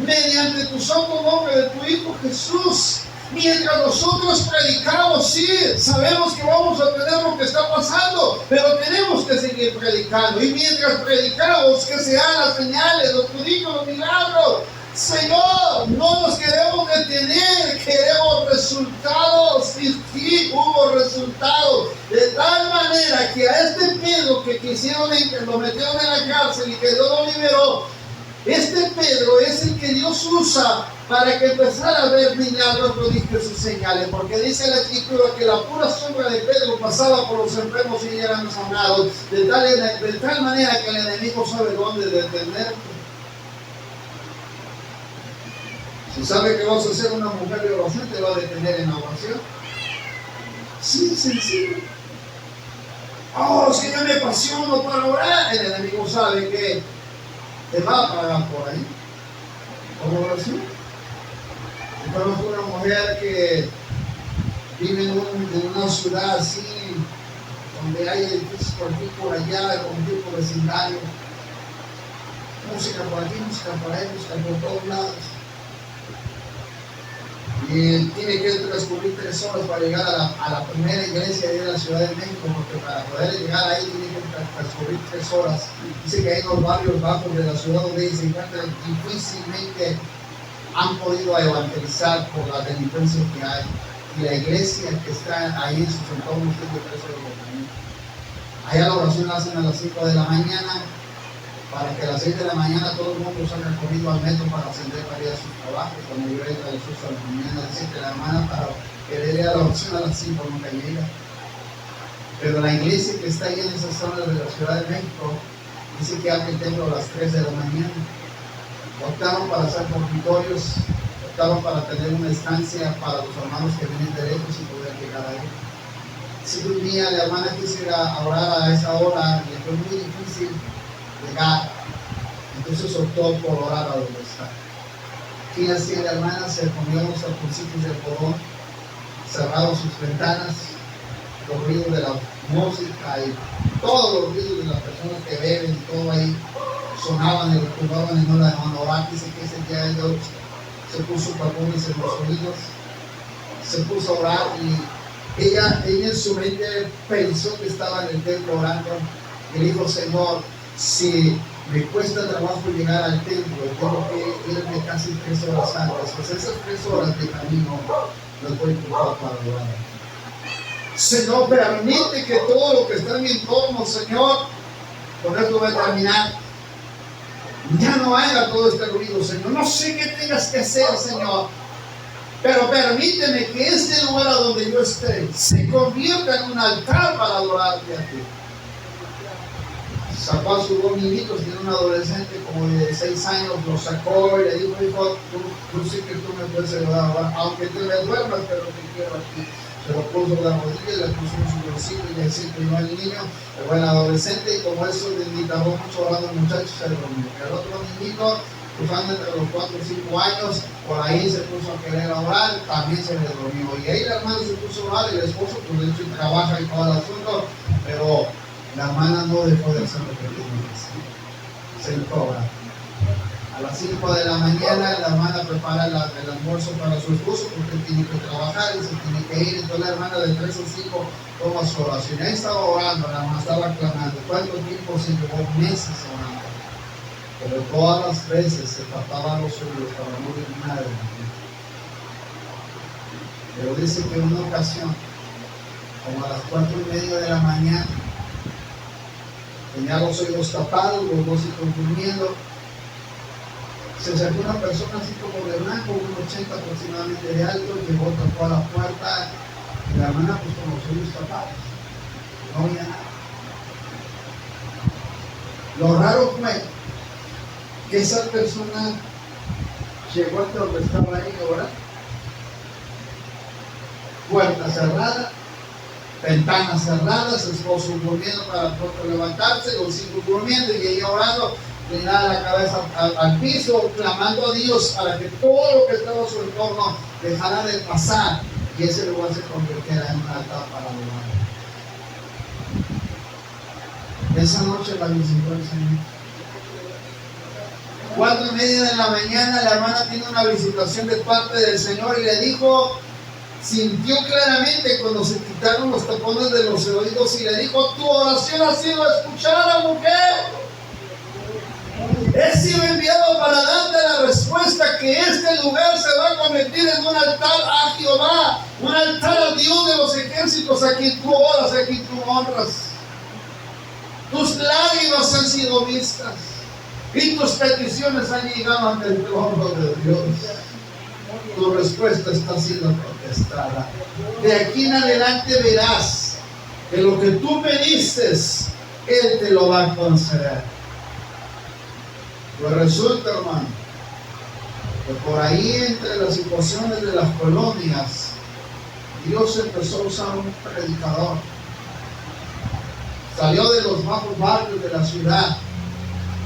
mediante tu santo nombre de tu Hijo Jesús. Mientras nosotros predicamos, sí, sabemos que vamos a tener lo que está pasando, pero tenemos que seguir predicando. Y mientras predicamos, que se hagan las señales, los prodigios, los milagros. Señor, no nos queremos detener, queremos resultados. Y sí, hubo resultados. De tal manera que a este Pedro que quisieron, que lo metieron en la cárcel y que Dios lo liberó, este Pedro es el que Dios usa para que empezara a ver milagros, prodigios y señales, porque dice la Escritura que la pura sombra de Pedro pasaba por los enfermos y eran sanados, de tal manera que el enemigo sabe dónde detenerte. Si sabe que vas a ser una mujer de oración, te va a detener en la oración. Sí, sencillo. Oh, es que yo me apasiono para orar. El enemigo sabe que te va a pagar por ahí. ¿Cómo oración? Yo conozco una mujer que vive en una ciudad así, donde hay edificios por aquí, por allá, con un tipo de vecindario. Música por aquí, música por ahí, música por todos lados. Y tiene que transcurrir 3 horas para llegar a la primera iglesia de la Ciudad de México, porque para poder llegar ahí tiene que transcurrir 3 horas. Dice que hay en los barrios bajos de la ciudad donde se encuentran, difícilmente han podido evangelizar por la delincuencia que hay. Y la iglesia que está ahí en sus entornos es de 3 horas de camino. Allá la oración la hacen a las 5 de la mañana, para que a las 6 de la mañana todo el mundo salga corrido al metro para ascender para ir a sus trabajos. La mayoría de los a la mañana dicen que la hermana para querer ir a la oración a las 5 nunca llega. Pero la iglesia que está ahí en esa zona de la Ciudad de México dice que abre el templo a las 3 de la mañana. Optaron para hacer dormitorios, optaron para tener una estancia para los hermanos que vienen de lejos y poder llegar ahí. Si un día la hermana quisiera orar a esa hora y fue muy difícil llegar, entonces optó por orar a donde está. ¿Qué hacía la hermana? Se ponía los alfoncitos de algodón, cerraba sus ventanas, los ruidos de la música y todos los ruidos de las personas que beben y todo ahí sonaban y retumbaban y no la dejaban orar. Dice que ese día ella se puso tapones en los oídos, se puso a orar y ella en su mente pensó que estaba en el templo orando y dijo: Señor, si me cuesta trabajo llegar al templo, tengo que irme casi 3 horas antes, pues esas 3 horas de camino las voy a ocupar para orar. Señor, permite que todo lo que está en mi entorno, Señor, con esto voy a terminar, ya no haga todo este ruido, Señor. No sé qué tengas que hacer, Señor, pero permíteme que este lugar a donde yo esté se convierta en un altar para adorarte a ti. Sacó a sus 2 niñitos, tiene un adolescente como de 6 años, lo sacó y le dijo: hijo, tú sí que tú me puedes ayudar, aunque te me duermas, pero te quiero aquí. Se lo puso de las rodillas, le puso en su bolsillo y le sirvió al niño, el buen adolescente, y como eso le tardó mucho hablando el muchacho, se durmió. El otro niñito, usando entre los 4 o 5 años, por ahí se puso a querer orar, también se le durmió. Y ahí la hermana se puso a orar y el esposo, pues de hecho trabaja y todo el asunto, pero la hermana no dejó de hacer lo que tenía que hacer. Se le cobra. A las 5 de la mañana la hermana prepara el almuerzo para su esposo porque él tiene que trabajar y se tiene que ir. Entonces la hermana de 3 a 5 toma su oración. Ahí estaba orando, la hermana estaba clamando. ¿Cuánto tiempo se llevó? Meses orando. Pero todas las veces se tapaba los oídos para no oír nada. Pero dice que en una ocasión, como a las 4:30 de la mañana, tenía los oídos tapados, los 2 hijos durmiendo. Se acercó una persona así como de blanco, 1,80 aproximadamente de alto, llegó, tocó a la puerta y la hermana pues con los oídos tapados. No oía nada. Lo raro fue que esa persona llegó hasta donde estaba ahí ahora, puerta cerrada, ventanas cerradas, su esposo durmiendo para pronto levantarse, los hijos durmiendo y ella orando, inclinada la cabeza al piso, clamando a Dios para que todo lo que estaba a su entorno dejara de pasar y ese lugar se convirtiera en un altar para adorar. Esa noche la visitó el Señor. 4:30 de la mañana, la hermana tiene una visitación de parte del Señor y le dijo, sintió claramente cuando se quitaron los tapones de los oídos y le dijo, tu oración ha sido escuchada, mujer. He sido enviado para darte la respuesta que este lugar se va a convertir en un altar a Jehová, un altar al Dios de los ejércitos, a quien tú oras, a quien tú honras. Tus lágrimas han sido vistas y tus peticiones han llegado ante el trono de Dios. Tu respuesta está siendo contestada. De aquí en adelante verás que lo que tú pediste, Él te lo va a conceder. Pues resulta, hermano, que por ahí entre las situaciones de las colonias, Dios empezó a usar un predicador. Salió de los bajos barrios de la ciudad,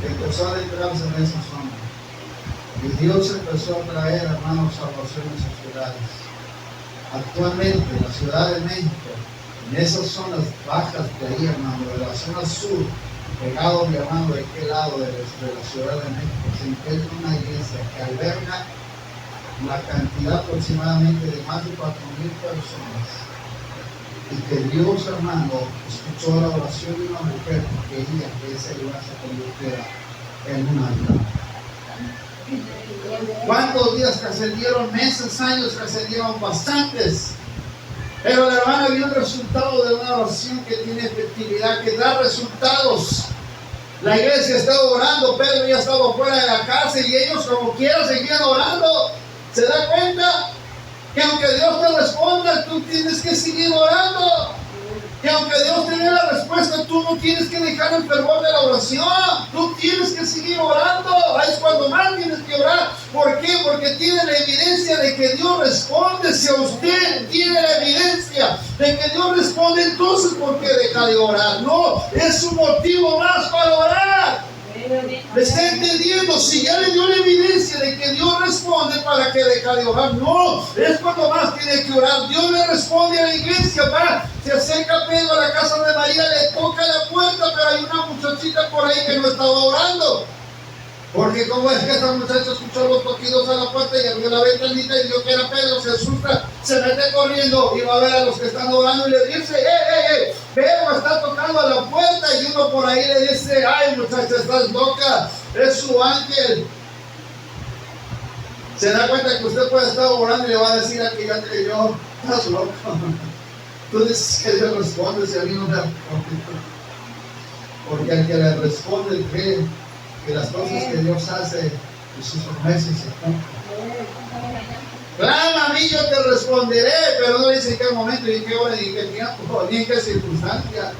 empezó a adentrarse en esa zona. Y Dios empezó a traer, hermanos, salvación en sus ciudades. Actualmente, en la Ciudad de México, en esas zonas bajas de ahí, hermano, de la zona sur, pegado, mi hermano, de qué lado de la Ciudad de México, se encuentra una iglesia que alberga la cantidad aproximadamente de más de 4,000 personas. Y que Dios, hermano, escuchó la oración de una mujer que quería que ese lugar se convirtiera en un altar. ¿Cuántos días que ascendieron? Meses, años que ascendieron, bastantes. Pero la hermana vio el resultado de una oración que tiene efectividad, que da resultados. La iglesia estaba orando, Pedro ya estaba fuera de la cárcel y ellos como quiera seguían orando. ¿Se da cuenta? Que aunque Dios te responda, tú tienes que seguir orando. Que aunque Dios te dé la respuesta, tú no tienes que dejar el fervor de la oración. Tú tienes que seguir orando. Ahí es cuando más tienes que orar. ¿Por qué? Porque tiene la evidencia de que Dios responde. Si a usted tiene la evidencia de que Dios responde, entonces ¿por qué deja de orar? No, es un motivo más para orar. ¿Me está entendiendo? Si ya le dio la evidencia de que Dios responde, ¿para qué deja de orar? No, es cuando más tiene que orar. Dios le responde a la iglesia, va. Se acerca Pedro a la casa de María, le toca la puerta, pero hay una muchachita por ahí que no estaba orando. Porque como es que esta muchacha escuchó los toquidos a la puerta y abrió la ventanita y vio que era Pedro, se asusta, se mete corriendo y va a ver a los que están orando y le dice, Pedro está tocando a la puerta, y uno por ahí le dice, ay muchacha, estás loca, es su ángel. Se da cuenta que usted puede estar orando y le va a decir a que ya creyó, estás loco. Tú dices que Dios responde, si a mí no me responde. Porque al que le responde cree que las cosas que Dios hace y sus promesas se cumplen. Clama a mí, yo te responderé, pero no dice en qué momento, ni en qué hora, ni en qué tiempo, ni en qué circunstancia.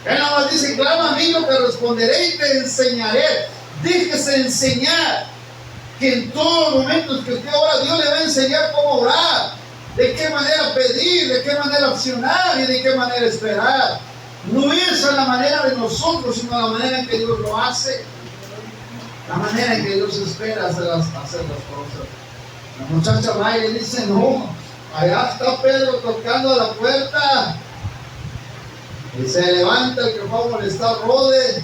Él nada más dice, clama a mí, yo te responderé y te enseñaré. Déjese enseñar, que en todos los momentos que usted ora, Dios le va a enseñar cómo orar, de qué manera pedir, de qué manera accionar y de qué manera esperar. No es a la manera de nosotros, sino a la manera en que Dios lo hace. La manera en que Dios espera hacer las cosas. La muchacha va y le dice, no, allá está Pedro tocando a la puerta. Y se levanta el que fue a molestar Rode,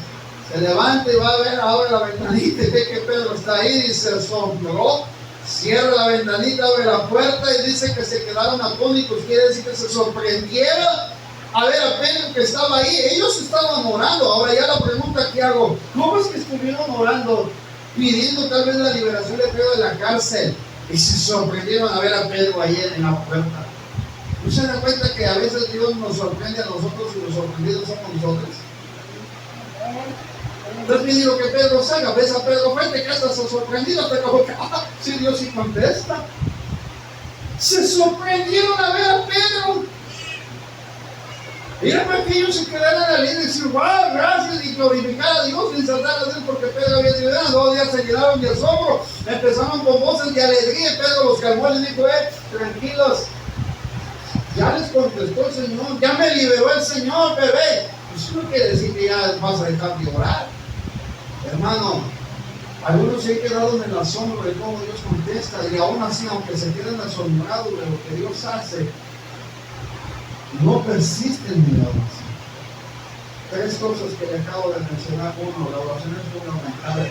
se levanta y va a ver, abre la ventanita y ve que Pedro está ahí y se asombró. Cierra la ventanita, abre la puerta y dice que se quedaron atónitos, quiere decir que se sorprendieron a ver a Pedro que estaba ahí. Ellos estaban orando. Ahora ya la pregunta que hago, ¿cómo es que estuvieron orando, pidiendo tal vez la liberación de Pedro de la cárcel, y se sorprendieron a ver a Pedro ahí en la puerta? ¿No se da cuenta que a veces Dios nos sorprende a nosotros y los sorprendidos somos nosotros? Entonces pidiendo que Pedro salga, ves a Pedro frente, que estás sorprendido, te como que, sí, Dios sí contesta. Se sorprendieron a ver a Pedro. Era para que ellos se quedaran ahí y decir, wow, gracias, y glorificar a Dios y exaltar a Dios, porque Pedro había sido liberado. 2 días se llenaron de asombro, empezaron con voces de alegría. Pedro los calmó y les dijo, tranquilos, ya les contestó el Señor, ya me liberó el Señor, bebé. Eso no quiere decir que ya vas a dejar de orar. Hermano, Algunos se han quedado en el asombro de cómo Dios contesta, y aún así, aunque se queden asombrados de lo que Dios hace, no persisten en la oración. Tres cosas que le acabo de mencionar. Uno, la oración es fundamental.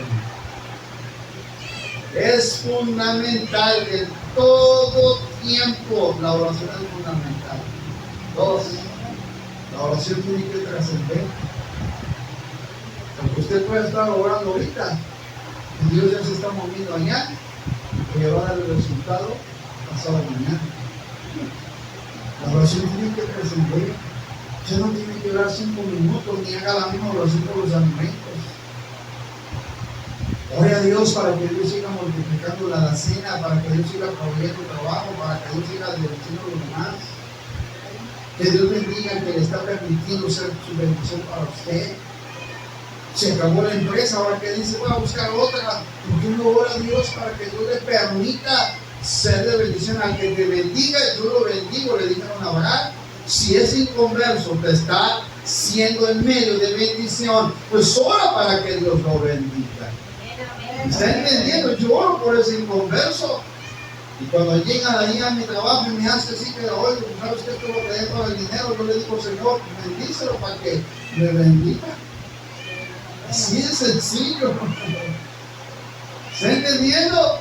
Es fundamental en todo tiempo. La oración es fundamental. Dos, la oración tiene que trascender. Porque usted puede estar orando ahorita y Dios ya se está moviendo allá y le va a dar el resultado pasado mañana. La oración tiene que trascender. Usted no tiene que orar 5 minutos ni haga la misma oración por los alimentos. Ore a Dios para que Dios siga multiplicando la alacena, para que Dios siga proveyendo trabajo, para que Dios siga bendiciendo a los demás. Que Dios bendiga que le está permitiendo ser su bendición para usted. Se acabó la empresa, ahora que dice, voy a buscar otra. ¿Por qué no ora a Dios para que Dios le permita ser de bendición? Al que te bendiga, yo lo bendigo, le dijeron a Abraham. Si es inconverso, te está siendo en medio de bendición, pues ora para que Dios lo bendiga. ¿Está entendiendo? Yo oro por ese inconverso. Y cuando llegan allí a mi trabajo y me hace así que oye, ¿sabes qué? Todo lo que hay para el dinero, yo le digo, Señor, bendícelo para que me bendiga. Así es sencillo. ¿Está entendiendo?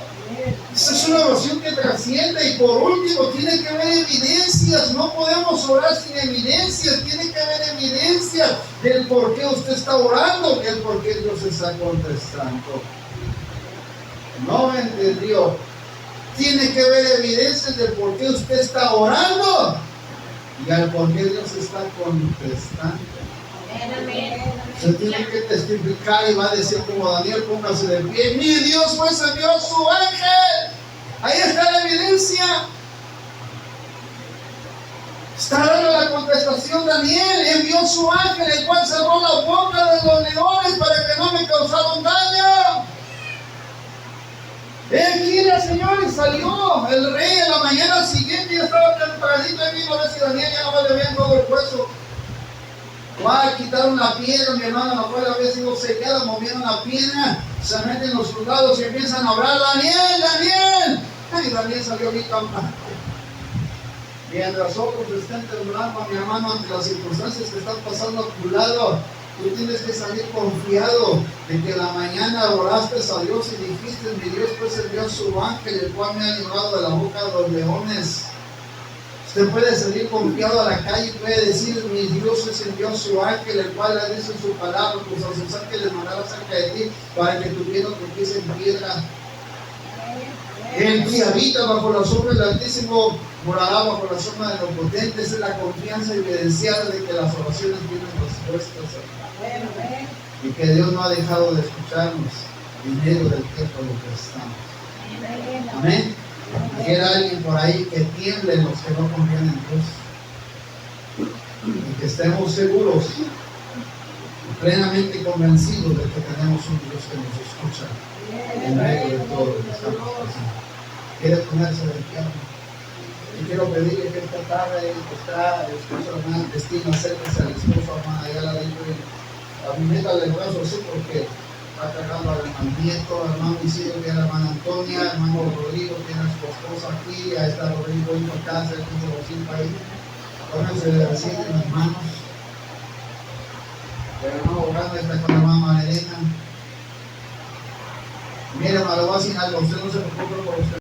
Esa es una oración que trasciende. Y por último, tiene que haber evidencias. No podemos orar sin evidencias. Tiene que haber evidencias del por qué usted está orando, del por qué Dios está contestando. No me entendió. Tiene que haber evidencias del por qué usted está orando y al por qué Dios está contestando. Se tiene que testificar y va a decir como Daniel, póngase de pie. Mi Dios pues envió a su ángel. Ahí está la evidencia. Está dando la contestación Daniel. Envió su ángel, el cual cerró la boca de los leones para que no me causaran daño. Quiere, Señor, y salió el rey en la mañana siguiente. Ya estaba tempranito y vino a ver si Daniel ya no le habían todo el hueso. Va a quitar una piedra, mi hermano no puede haber sido sellada, movieron la piedra, se meten los soldados y empiezan a hablar, Daniel, Daniel. Y Daniel salió bien campante. Mientras otros estén temblando, mi hermano, ante las circunstancias que están pasando a tu lado, tú tienes que salir confiado de que en la mañana oraste a Dios y dijiste, mi Dios pues envió a su ángel, el cual me ha librado de la boca de los leones. Usted puede salir confiado a la calle y puede decir, mi Dios les envió a su ángel, el cual le dice en su palabra, pues a sus ángeles mandará cerca de ti, para que tu pie no tropiece en piedra. El que habita bajo la sombra del Altísimo morará bajo la sombra de los potentes. Esa es la confianza evidenciada de que las oraciones vienen respuestas. Y que Dios no ha dejado de escucharnos en medio del tiempo en lo que estamos. Amén. Quiera alguien por ahí que tiemblen los que no confían en Dios. Y que estemos seguros, plenamente convencidos de que tenemos un Dios que nos escucha en medio de todo lo que estamos pasando. Quiere ponerse de pie. Y quiero pedirle que esta tarde está el esposo hermana Cristina, acérquese al esposo hermana Ayala, a mi meta del brazo así porque está cargando al nieto, al hermano Isidro, que es la hermana Antonia, el hermano Rodrigo, tiene a su esposa aquí, ahí está Rodrigo, hijo acá, cerca de los 5 ahí. Pónganse así en las manos. El hermano Orlando está con la hermana Marilena. Mire, hermano, lo voy a decir algo, usted no se preocupe por usted.